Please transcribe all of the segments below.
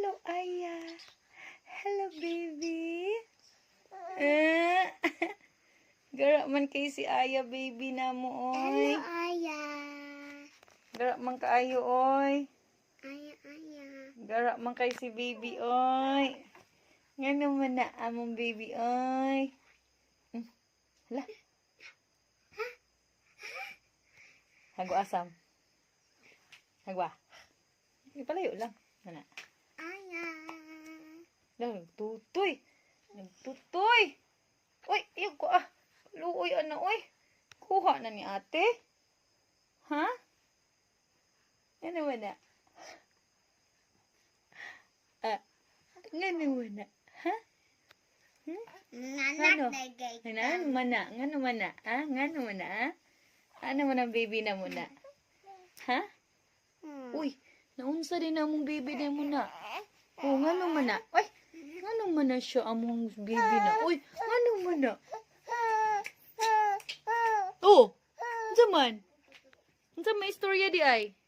Hello, Aya. Hello, baby. Gara man kay si Aya, baby na mo, oy. Hello, Aya. Gara man kaayo, oy. Aya, Aya. Gara man kay si baby, oy. Nga naman na among baby, oy. Hala. Hagwa asam. Hagwa. Ipalayo lang. Mana. Aya. Nagtutoy. Nagtutoy. Uy, iyo ko ah. Luoy ana, oy. Kuha na ni ate. Ha? Ano naman na? Nga naman na. Ha? Nanak na gay. Nga naman na. Nga naman na. Nga naman na. Ano man ang baby na muna? Ha? Uy, naunsa din among baby na muna. O, nga naman na. Uy, nga naman na siya among baby na. Uy, nga naman na. Oh, unsa man? Unsa may istorya di ay?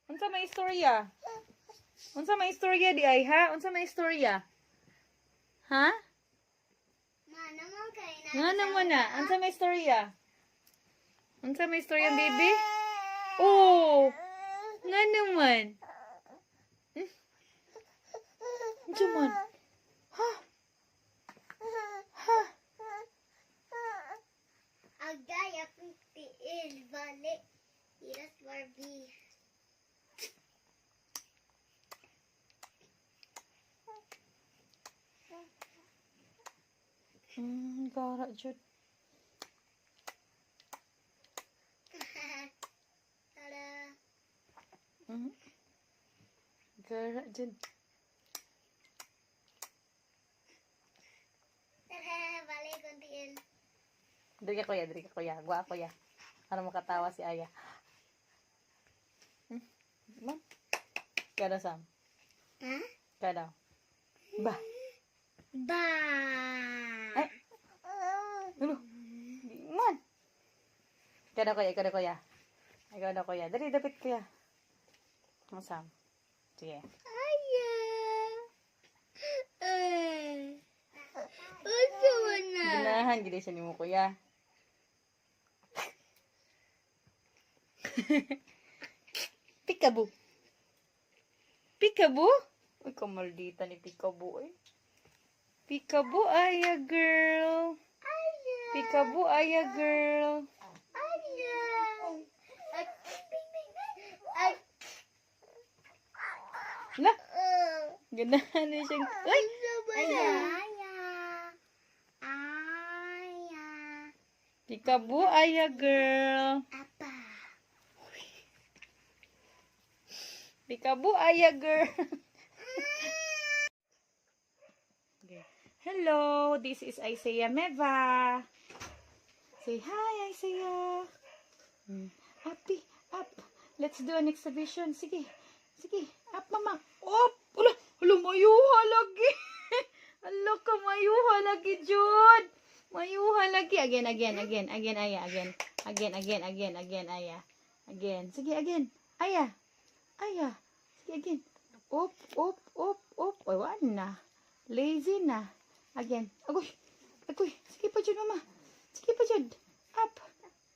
Unsa may istorya? Unsa may istorya di ay, ha? Unsa may istorya? Ha? Nga naman na. Unsa may istorya? Unsa may istorya, baby? Oh, nga naman. Unsa man? Ha? Ha? Agaya pipiil balik. Iras Barbie. Gara jud. Tada. Gara jud. Tada, balik kuntiin. Diri ka kuya. Gwa kuya. Para makatawa si Aya. Ma'am. Kada sam. Ha? Kada. Ba. Ba. Ay. Dulo. Man. Kada kuya. Ikaw na kuya. Dali, dapit kuya. Ang sam. Sige. Aya. Uso na. Ganahan, gili siya ni mo kuya. Peekaboo. Peekaboo? Uy, kamaldita ni Peekaboo eh. Peekaboo, Aya girl. Aya. Peekaboo, Aya girl. Aya. Ay. La, ganahan na siyang... Ay! Aya. Aya. Aya. Peekaboo, Aya girl. Apa. Peekaboo, Aya girl. Okay. Hello, this is Isaiah Meva. Say hi, Isaiah. Happy, up. Let's do an exhibition. Sige, up, mama. Up. Ula, mayuha lagi. Hala ka, mayuha lagi, Jud. Mayuha lagi. Again, Aya. Again, Aya. Again. Sige, again. Aya. Sige, again. Up. Oy, wala na. Lazy na. Again. Agoy. Sige pa, Jud, mama. Sige pa, Jud. Up.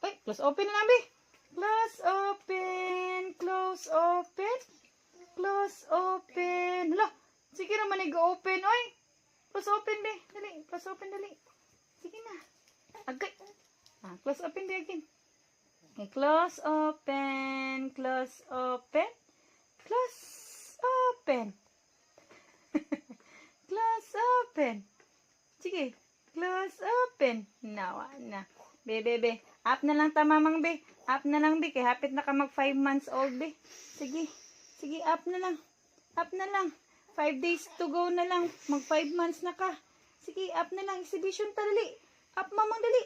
Ay, close open na nabi. Close open. Hala. Sige naman, nag-open. Oy. Close open, be. Dali. Close open, dali. Sige na. Agay. Close open, be, again. Okay, close open. Close open. Sige. Close open. Nawa na. Be. Up na lang ta, mamang, be. Up na lang, be. Kaya hapit na ka mag 5 months old, be. Sige, up na lang. 5 days to go na lang. Mag 5 months na ka. Sige, up na lang. Exhibition ta, dali. Up, mamang, dali.